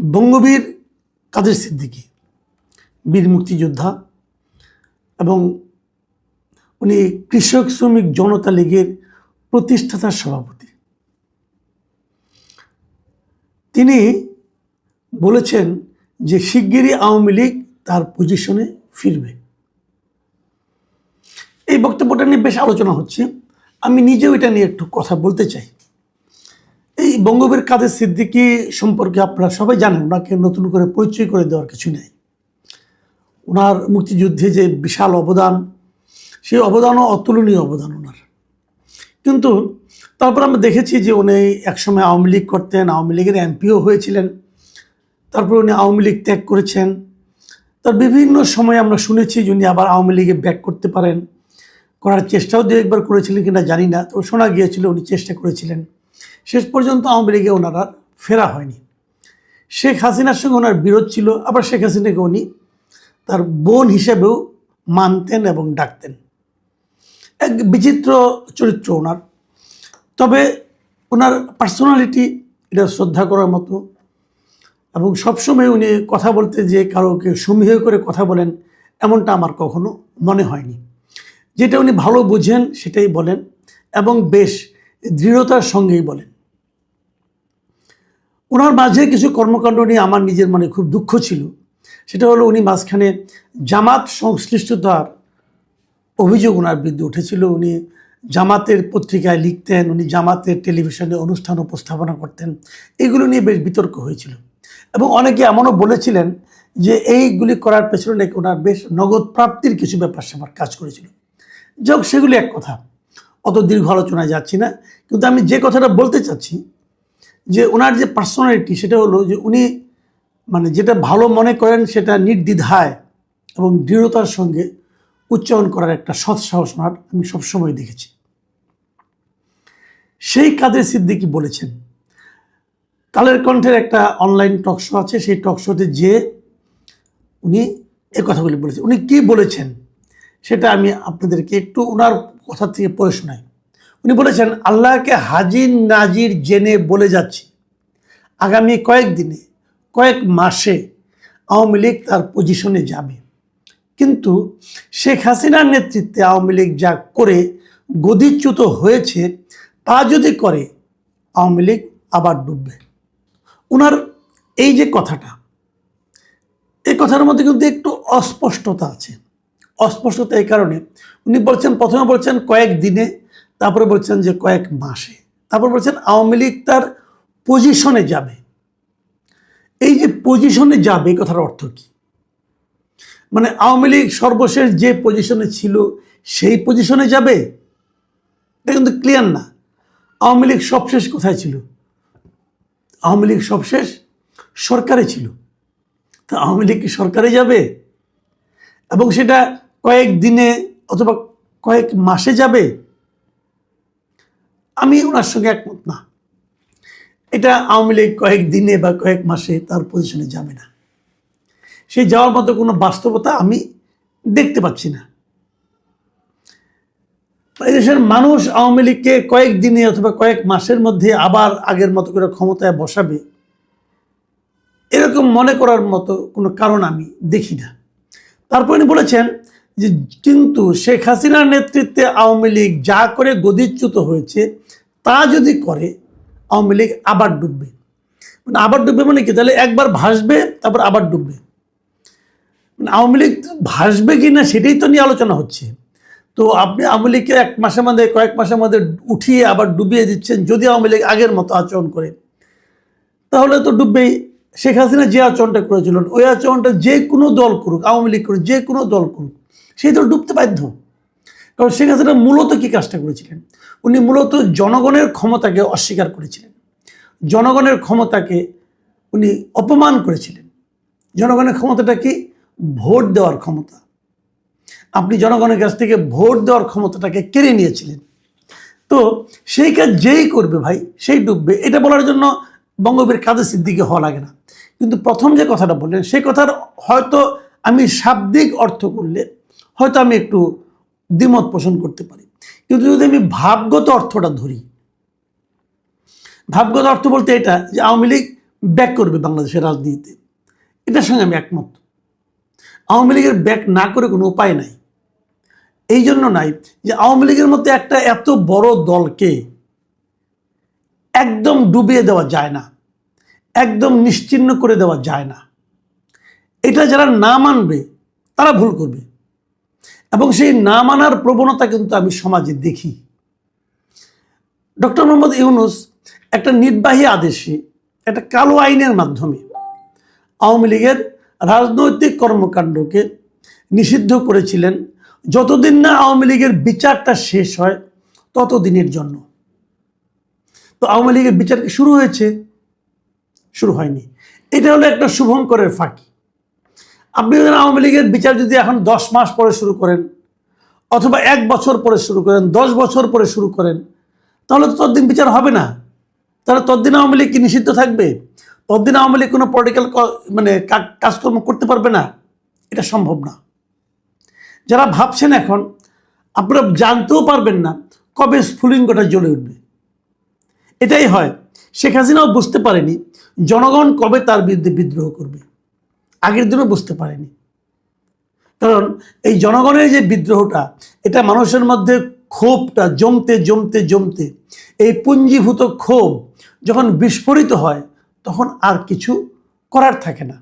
বঙ্গবীর কাদের সিদ্দিকী বীর মুক্তিযোদ্ধা এবং উনি কৃষক শ্রমিক জনতা লীগের প্রতিষ্ঠাতা সভাপতি। তিনি বলেছেন যে শিগগিরই আওয়ামী লীগ তার পজিশনে ফিরবে। এই বক্তব্যটা নিয়ে বেশ আলোচনা হচ্ছে। আমি নিজেও এটা নিয়ে একটু কথা বলতে চাই। এই বঙ্গবীর কাদের সিদ্দিকী সম্পর্কে আপনারা সবাই জানেন, ওনাকে নতুন করে পরিচয় করে দেওয়ার কিছু নেই। ওনার মুক্তিযুদ্ধে যে বিশাল অবদান, সেই অবদানও অতুলনীয় অবদান ওনার। কিন্তু তারপর আমরা দেখেছি যে উনি একসময় আওয়ামী লীগ করতেন, আওয়ামী লীগের এমপিও হয়েছিলেন, তারপর উনি আওয়ামী লীগ ত্যাগ করেছেন। তার বিভিন্ন সময় আমরা শুনেছি যে উনি আবার আওয়ামী লীগে ব্যাক করতে পারেন, করার চেষ্টাও দু একবার করেছিলেন কিনা জানি না, তো শোনা গিয়েছিল উনি চেষ্টা করেছিলেন। শেষ পর্যন্ত আওয়ামী লীগে ওনার আর ফেরা হয়নি। শেখ হাসিনার সঙ্গে ওনার বিরোধ ছিল, আবার শেখ হাসিনাকে উনি তার বোন হিসেবেও মানতেন এবং ডাকতেন। এক বিচিত্র চরিত্র ওনার। তবে ওনার পার্সোনালিটি এটা শ্রদ্ধা করার মতো, এবং সবসময় উনি কথা বলতে যে কারোকে সমীহ করে কথা বলেন এমনটা আমার কখনো মনে হয়নি। যেটা উনি ভালো বুঝেন সেটাই বলেন এবং বেশ দৃঢ়তার সঙ্গেই বলেন। ওনার মাঝে কিছু কর্মকাণ্ড নিয়ে আমার নিজের মনে খুব দুঃখ ছিল। সেটা হলো উনি মাঝখানে জামাত সংশ্লিষ্টতার অভিযোগ ওনার বিরুদ্ধে উঠেছিল। উনি জামাতের পত্রিকায় লিখতেন, উনি জামাতের টেলিভিশনে অনুষ্ঠান উপস্থাপনা করতেন, এগুলো নিয়ে বেশ বিতর্ক হয়েছিল। এবং অনেকে এমনও বলেছিলেন যে এইগুলি করার পেছনে নাকি ওনার বেশ নগদ প্রাপ্তির কিছু ব্যাপার স্যাপার কাজ করেছিল। যাক, সেগুলি এক কথা, অত দীর্ঘ আলোচনায় যাচ্ছি না। কিন্তু আমি যে কথাটা বলতে চাচ্ছি যে ওনার যে পার্সোনালিটি, সেটা হলো যে উনি যেটা ভালো মনে করেন সেটা নির্দ্বিধায় এবং দৃঢ়তার সঙ্গে উচ্চারণ করার একটা সৎ সাহস ওনার আমি সবসময় দেখেছি। সেই কাদের সিদ্দিকী বলেছেন, কালের কণ্ঠের একটা অনলাইন টক শো আছে, সেই টক শোতে যে উনি এই কথাগুলি বলেছেন। উনি কি বলেছেন সেটা আমি আপনাদেরকে একটু ওনার কথা থেকে পড়ে শোনাই। উনি বলেছেন, আল্লাহকে হাজির নাজির জেনে বলে যাচ্ছি, আগামী কয়েকদিনে, কয়েক মাসে আওয়ামী লীগ তার পজিশনে যাবে। কিন্তু শেখ হাসিনার নেতৃত্বে আওয়ামী লীগ যা করে গদিচ্যুত হয়েছে, তা যদি করে আওয়ামী লীগ আবার ডুববে। ওনার এই যে কথাটা, এই কথার মধ্যে কিন্তু একটু অস্পষ্টতা আছে। অস্পষ্টতা এই কারণে, উনি বলছেন, প্রথমে বলছেন কয়েক দিনে, তারপরে বলছেন যে কয়েক মাসে, তারপর বলছেন আওয়ামী লীগ তার পজিশনে যাবে। এই যে পজিশনে যাবে, এই কথার অর্থ কি? আওয়ামী লীগ সর্বশেষ যে পজিশনে ছিল সেই পজিশনে যাবে? এটা কিন্তু ক্লিয়ার না। আওয়ামী লীগ সবশেষ কোথায় ছিল? আওয়ামী লীগ সবশেষ সরকারে ছিল। তা আওয়ামী লীগ কি সরকারে যাবে? এবং সেটা কয়েক দিনে অথবা কয়েক মাসে যাবে? আমি ওনার সঙ্গে একমত না। এটা আওয়ামী লীগ কয়েক দিনে বা কয়েক মাসে তার পজিশনে যাবে না। সেই যাওয়ার মতো কোনো বাস্তবতা আমি দেখতে পাচ্ছি না। এদেশের মানুষ আওয়ামী লীগকে কয়েক দিনে অথবা কয়েক মাসের মধ্যে আবার আগের মতো করে ক্ষমতায় বসাবে, এরকম মনে করার মতো কোনো কারণ আমি দেখি না। তারপর উনি বলেছেন যে কিন্তু শেখ হাসিনার নেতৃত্বে আওয়ামী লীগ যা করে গদিচ্যুত হয়েছে, তা যদি করে আওয়ামী লীগ আবার ডুববে। আবার ডুববে মানে কি? তাহলে একবার ভাসবে তারপর আবার ডুববে। আওয়ামী লীগ ভাসবে কি না সেটাই তো নিয়ে আলোচনা হচ্ছে। তো আপনি আওয়ামী লীগকে এক মাসের মধ্যে, কয়েক মাসের মধ্যে উঠিয়ে আবার ডুবিয়ে দিচ্ছেন। যদি আওয়ামী লীগ আগের মতো আচরণ করে তাহলে তো ডুববেই। শেখ হাসিনা যে আচরণটা করেছিলেন, ওই আচরণটা যে কোনো দল করুক, আওয়ামী লীগ করুক, যে কোনো দল করুক, সেই দল ডুবতে বাধ্য। কারণ শেখ হাসিনা মূলত কি কাজটা করেছিলেন? উনি মূলত জনগণের ক্ষমতাকে অস্বীকার করেছিলেন, জনগণের ক্ষমতাকে উনি অপমান করেছিলেন। জনগণের ক্ষমতাটা কি? ভোট দেওয়ার ক্ষমতা। আপনি জনগণের কাছ থেকে ভোট দেওয়ার ক্ষমতাটাকে কেড়ে নিয়েছিলেন। তো সেই কাজ যেই করবে ভাই, সেই ডুববে। এটা বলার জন্য বঙ্গবীর কাদের সিদ্দিকী হওয়া লাগে না। কিন্তু প্রথম যে কথাটা বললেন, সেই কথার হয়তো আমি শাব্দিক অর্থ করলে হয়তো আমি একটু দ্বিমত পোষণ করতে পারি। কিন্তু যদি আমি ভাবগত অর্থটা ধরি, ভাবগত অর্থ বলতে এটা যে আওয়ামী লীগ ব্যাক করবে বাংলাদেশের রাজনীতিতে, এটার সঙ্গে আমি একমত। আওয়ামী লীগের ব্যাক না করে কোনো উপায় নাই। এই জন্য নাই যে আওয়ামী লীগের মধ্যে একটা এত বড় দলকে একদম ডুবিয়ে দেওয়া যায় না, একদম নিশ্চিহ্ন করে দেওয়া যায় না। এটা যারা না মানবে তারা ভুল করবে, এবং সেই না মানার প্রবণতা কিন্তু আমি সমাজে দেখি। ডক্টর মোহাম্মদ ইউনূস একটা নির্বাহী আদেশে, একটা কালো আইনের মাধ্যমে আওয়ামী লীগের রাজনৈতিক কর্মকাণ্ডকে নিষিদ্ধ করেছিলেন যতদিন না আওয়ামী লীগের বিচারটা শেষ হয় ততদিনের জন্য। তো আওয়ামী লীগের বিচার কি শুরু হয়েছে? শুরু হয়নি। এটা হলো একটা শুভঙ্করের ফাঁকি। আপনি যদি আওয়ামী লীগের বিচার যদি এখন 10 মাস পরে শুরু করেন, অথবা 1 বছর পরে শুরু করেন, 10 বছর পরে শুরু করেন, তাহলে তো ততদিন বিচার হবে না। তাহলে ততদিন আওয়ামী লীগ কি নিষিদ্ধ থাকবে? ততদিন আওয়ামী লীগ কোনো পলিটিক্যাল কাজকর্ম করতে পারবে না? এটা সম্ভব না। যারা ভাবছেন এখন, আপনারা জানতেও পারবেন না কবে স্ফুলিঙ্গটা জ্বলে উঠবে। এটাই হয়। শেখ হাসিনাও বুঝতে পারেনি জনগণ কবে তার বিরুদ্ধে বিদ্রোহ করবে, আগের দিনও বুঝতে পারেনি। কারণ এই জনগণের যে বিদ্রোহটা, এটা মানুষের মধ্যে ক্ষোভটা জমতে জমতে জমতে এই পুঞ্জীভূত ক্ষোভ যখন বিস্ফোরিত হয়, তখন আর কিছু করার থাকে না।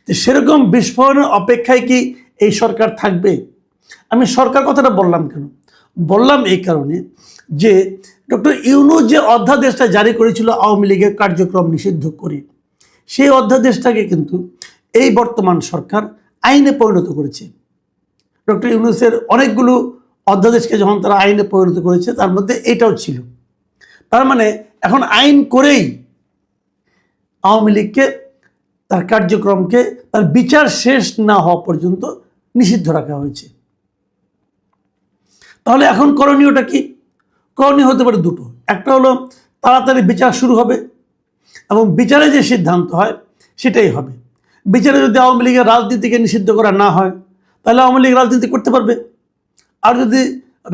তো সেরকম বিস্ফোরণের অপেক্ষায় কি এই সরকার থাকবে? আমি সরকার কথাটা বললাম কেন? বললাম এই কারণে যে ডক্টর ইউনূস যে অধ্যাদেশটা জারি করেছিল আওয়ামী লীগের কার্যক্রম নিষিদ্ধ করে, সেই অধ্যাদেশটাকে কিন্তু এই বর্তমান সরকার আইনে পরিণত করেছে। ডক্টর ইউনূসের অনেকগুলো অধ্যাদেশকে যখন তারা আইনে পরিণত করেছে, তার মধ্যে এটাও ছিল। তার মানে এখন আইন করেই আওয়ামী লীগকে তার কার্যক্রমকে তার বিচার শেষ না হওয়া পর্যন্ত নিষিদ্ধ রাখা হয়েছে। তাহলে এখন করণীয়টা কি? করণীয় হতে পারে দুটো। একটা হলো তাড়াতাড়ি বিচার শুরু হবে, এবং বিচারে যে সিদ্ধান্ত হয় সেটাই হবে। বিচারে যদি আওয়ামী লীগের রাজনীতিকে নিষিদ্ধ করা না হয়, তাহলে আওয়ামী লীগ রাজনীতি করতে পারবে। আর যদি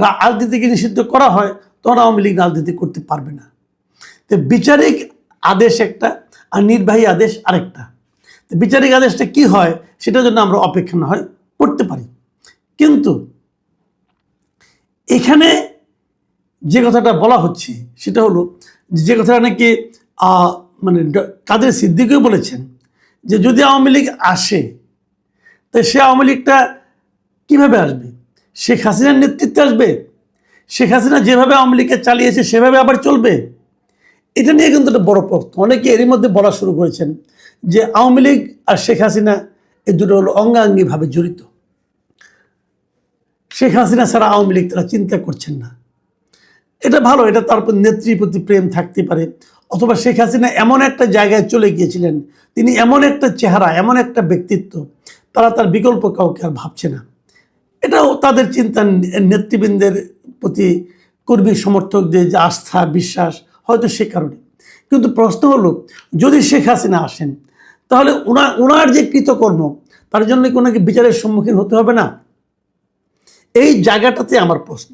রাজনীতিকে নিষিদ্ধ করা হয়, তখন আওয়ামী লীগ রাজনীতি করতে পারবে না। তো বিচারিক আদেশ একটা, আর নির্বাহী আদেশ আরেকটা। তো বিচারিক আদেশটা কি হয় সেটার জন্য আমরা অপেক্ষা না হয় করতে পারি। কিন্তু এখানে যে কথাটা বলা হচ্ছে সেটা হলো, যে কথাটা নাকি মানে কাদের সিদ্দিকীও বলেছেন, যে যদি আওয়ামী লীগ আসে, তো সে আওয়ামী লীগটা কীভাবে আসবে? শেখ হাসিনার নেতৃত্বে আসবে? শেখ হাসিনা যেভাবে আওয়ামী লীগকে চালিয়েছে সেভাবে আবার চলবে? এটা নিয়ে কিন্তু একটা বড় প্রশ্ন। অনেকে এরই মধ্যে বলা শুরু করেছেন যে আওয়ামী লীগ আর শেখ হাসিনা এই দুটো হলো অঙ্গাঙ্গিভাবে জড়িত। শেখ হাসিনা ছাড়া আওয়ামী লীগ তারা চিন্তা করছেন না। এটা ভালো, এটা তার নেত্রীর প্রতি প্রেম থাকতে পারে, অথবা শেখ হাসিনা এমন একটা জায়গায় চলে গিয়েছিলেন, তিনি এমন একটা চেহারা, এমন একটা ব্যক্তিত্ব, তারা তার বিকল্প কাউকে আর ভাবছে না। এটাও তাদের চিন্তা, নেতৃবৃন্দের প্রতি কর্মী সমর্থকদের যে আস্থা বিশ্বাস, হয়তো সে কারণে। কিন্তু প্রশ্ন হলো, যদি শেখ হাসিনা আসেন, তাহলে ওনার যে কৃতকর্ম, তার জন্য কি ওনাকে বিচারের সম্মুখীন হতে হবে না? এই জায়গাটাতে আমার প্রশ্ন।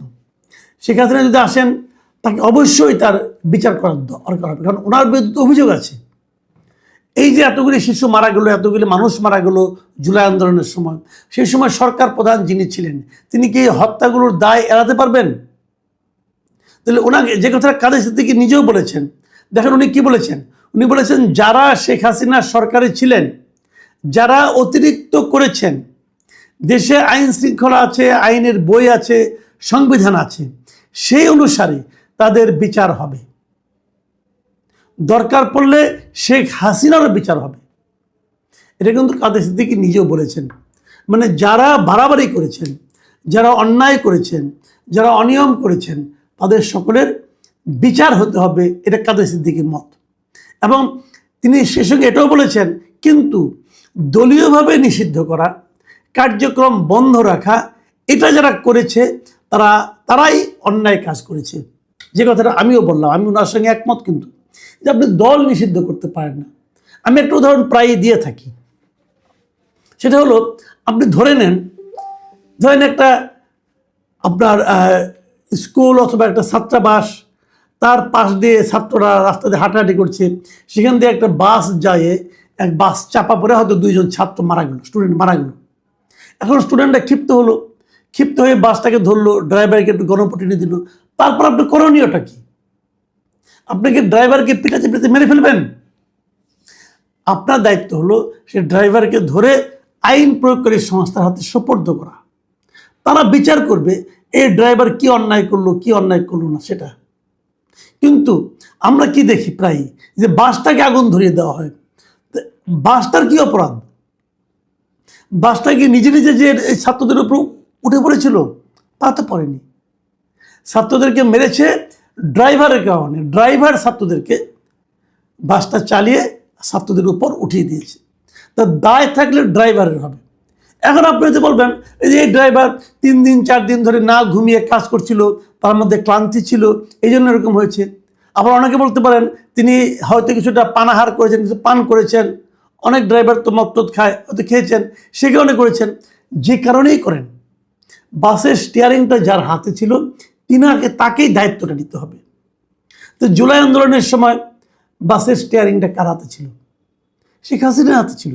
শেখ হাসিনা যদি আসেন, তাকে অবশ্যই তার বিচার করার দরকার হবে, কারণ ওনার বিরুদ্ধে অভিযোগ আছে। এই যে এতগুলি শিশু মারা গেল, এতগুলি মানুষ মারা গেল জুলাই আন্দোলনের সময়, সেই সময় সরকার প্রধান যিনি ছিলেন, তিনি কি হত্যাগুলোর দায় এড়াতে পারবেন? তাহলে ওনাকে, যে কথাটা কাদের সিদ্দিকী নিজেও বলেছেন, দেখেন উনি কি বলেছেন। উনি বলেছেন, যারা শেখ হাসিনার সরকারে ছিলেন, যারা অতিরিক্ত করেছেন, দেশে আইন শৃঙ্খলা আছে, আইনের বই আছে, সংবিধান আছে, সেই অনুসারে তাদের বিচার হবে। দরকার পড়লে শেখ হাসিনারও বিচার হবে। এটা কিন্তু কাদের সিদ্দিকী নিজেও বলেছেন। মানে যারা বাড়াবাড়ি করেছেন, যারা অন্যায় করেছেন, যারা অনিয়ম করেছেন, তাদের সকলের বিচার হতে হবে, এটা কাদের সিদ্দিকীর মত। এবং তিনি সে সঙ্গে এটাও বলেছেন, কিন্তু দলীয়ভাবে নিষিদ্ধ করা, কার্যক্রম বন্ধ রাখা, এটা যারা করেছে তারাই অন্যায় কাজ করেছে। যে কথাটা আমিও বললাম, আমি ওনার সঙ্গে একমত, কিন্তু যে আপনি দল নিষিদ্ধ করতে পারেন না। আমি একটা উদাহরণ প্রায়ই দিয়ে থাকি, সেটা হলো, আপনি ধরেন একটা আপনার স্কুল অথবা একটা ছাত্রাবাস, তার পাশ দিয়ে ছাত্ররা রাস্তা দিয়ে হাঁটাহাঁটি করছে, সেখান দিয়ে একটা বাস যায়, এক বাস চাপা পড়ে হয়তো 2জন ছাত্র মারা গেল, স্টুডেন্ট মারা গেল। এখন স্টুডেন্টরা ক্ষিপ্ত হলো, ক্ষিপ্ত হয়ে বাসটাকে ধরলো, ড্রাইভারকে একটু গণপিটুনি দিল। তারপর আপনি করণীয়টা কি? আপনাকে ড্রাইভারকে পিটাতে পিটাতে মেরে ফেলবেন? আপনার দায়িত্ব হলো সে ড্রাইভারকে ধরে আইন প্রয়োগকারী সংস্থার হাতে সোপর্দ করা। তারা বিচার করবে এই ড্রাইভার কি অন্যায় করলো কি অন্যায় করলো না সেটা। কিন্তু আমরা কি দেখি প্রায় যে বাসটাকে আগুন ধরিয়ে দেওয়া হয়। বাসটার কি অপরাধ? বাসটা কি নিজে নিজে যে এই ছাত্রদের উপর উঠে পড়েছিল? তা তো পড়েনি। ছাত্রদেরকে মেরেছে ড্রাইভারের কারণে। ড্রাইভার ছাত্রদেরকে বাসটা চালিয়ে ছাত্রদের উপর উঠিয়ে দিয়েছে। তা দায় থাকলে ড্রাইভারের হবে। এখন আপনি যদি বলবেন এই যে এই ড্রাইভার 3 দিন 4 দিন ধরে না ঘুমিয়ে কাজ করছিল, তার মধ্যে ক্লান্তি ছিল, এই জন্য এরকম হয়েছে। আবার অনেকে বলতে পারেন তিনি হয়তো কিছুটা পানাহার করেছেন, কিছু পান করেছেন। অনেক ড্রাইভার তো মদ খায়, হয়তো খেয়েছেন, সে কারণে করেছেন। যে কারণেই করেন, বাসের স্টিয়ারিংটা যার হাতে ছিল তাকেই দায়িত্বটা নিতে হবে। তো জুলাই আন্দোলনের সময় বাসের স্টিয়ারিংটা কার হাতে ছিল? শেখ হাসিনার হাতে ছিল,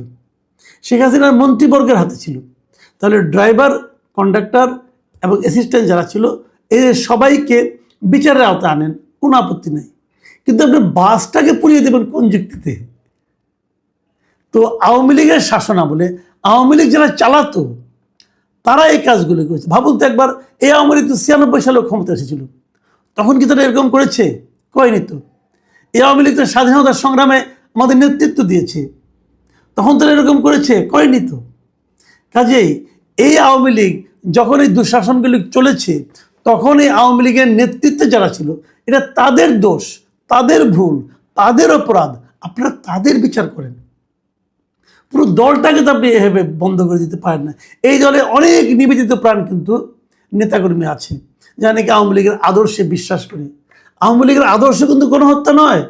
শেখ হাসিনার মন্ত্রীবর্গের হাতে ছিল। তাহলে ড্রাইভার, কন্ডাক্টর এবং অ্যাসিস্ট্যান্ট যারা ছিল এদের সবাইকে বিচারের আওতায় আনেন, কোনো আপত্তি নেই। কিন্তু আপনি বাসটাকে পুড়িয়ে দেবেন কোন যুক্তিতে? তো আওয়ামী লীগের শাসনামলে আওয়ামী লীগ যারা চালাতো তারা এই কাজগুলো করেছে। ভাবুন তো একবার, এই আওয়ামী লীগ তো 96 সালে ক্ষমতা এসেছিল, তখন কি তারা এরকম করেছে? করেনি তো। এই আওয়ামী লীগ তো স্বাধীনতার সংগ্রামে আমাদের নেতৃত্ব দিয়েছে, তখন তারা এরকম করেছে? করেনি তো। কাজেই এই আওয়ামী লীগ যখন এই দুঃশাসনগুলি চলেছে, তখন এই আওয়ামী লীগের নেতৃত্বে যারা ছিল এটা তাদের দোষ, তাদের ভুল, তাদের অপরাধ। আপনারা তাদের বিচার করেন। পুরো দলটাকে তো আপনি এভাবে বন্ধ করে দিতে পারেন না। এই দলে অনেক নিবেদিত প্রাণ কিন্তু নেতাকর্মী আছে যারা নাকি আওয়ামী লীগের আদর্শে বিশ্বাস করে। আওয়ামী লীগের আদর্শ কিন্তু গণহত্যা নয়,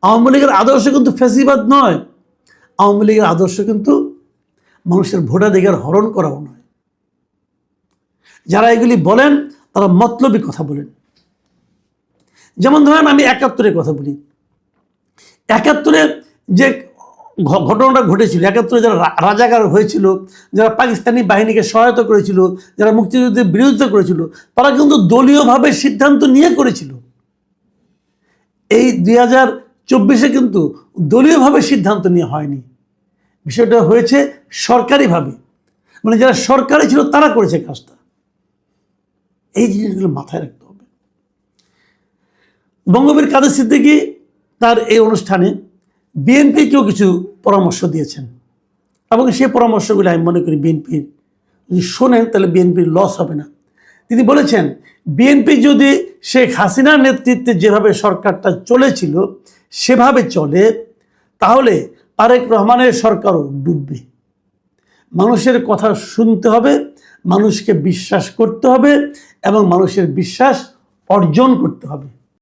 আওয়ামী লীগের আদর্শ কিন্তু ফ্যাসিবাদ নয়, আওয়ামী লীগের আদর্শ কিন্তু মানুষের ভোটাধিকার হরণ করাও নয়। যারা এগুলি বলেন তারা মতলবী কথা বলেন। যেমন ধরেন আমি 71-এর কথা বলি। 71-এ যে ঘটনাটা ঘটেছিল, 71-এ যারা রাজাকার হয়েছিল, যারা পাকিস্তানি বাহিনীকে সহায়তা করেছিল, যারা মুক্তিযুদ্ধের বিরোধিতা করেছিল, তারা কিন্তু দলীয়ভাবে সিদ্ধান্ত নিয়ে করেছিল। এই 2024-এ কিন্তু দলীয়ভাবে সিদ্ধান্ত নিয়ে হয়নি, বিষয়টা হয়েছে সরকারিভাবে। মানে যারা সরকারি ছিল তারা করেছে কাজটা। এই জিনিসগুলো মাথায় রাখতে হবে। বঙ্গবীর কাদের সিদ্দিকী তার এই অনুষ্ঠানে বিএনপিকেও কিছু পরামর্শ দিয়েছেন, এবং সেই পরামর্শগুলো আমি মনে করি বিএনপির যদি শোনেন তাহলে বিএনপির লস হবে না। তিনি বলেছেন বিএনপি যদি শেখ হাসিনার নেতৃত্বে যেভাবে সরকারটা চলেছিল সেভাবে চলে, তাহলে তারেক রহমানের সরকারও ডুববে। মানুষের কথা শুনতে হবে, মানুষকে বিশ্বাস করতে হবে এবং মানুষের বিশ্বাস অর্জন করতে হবে।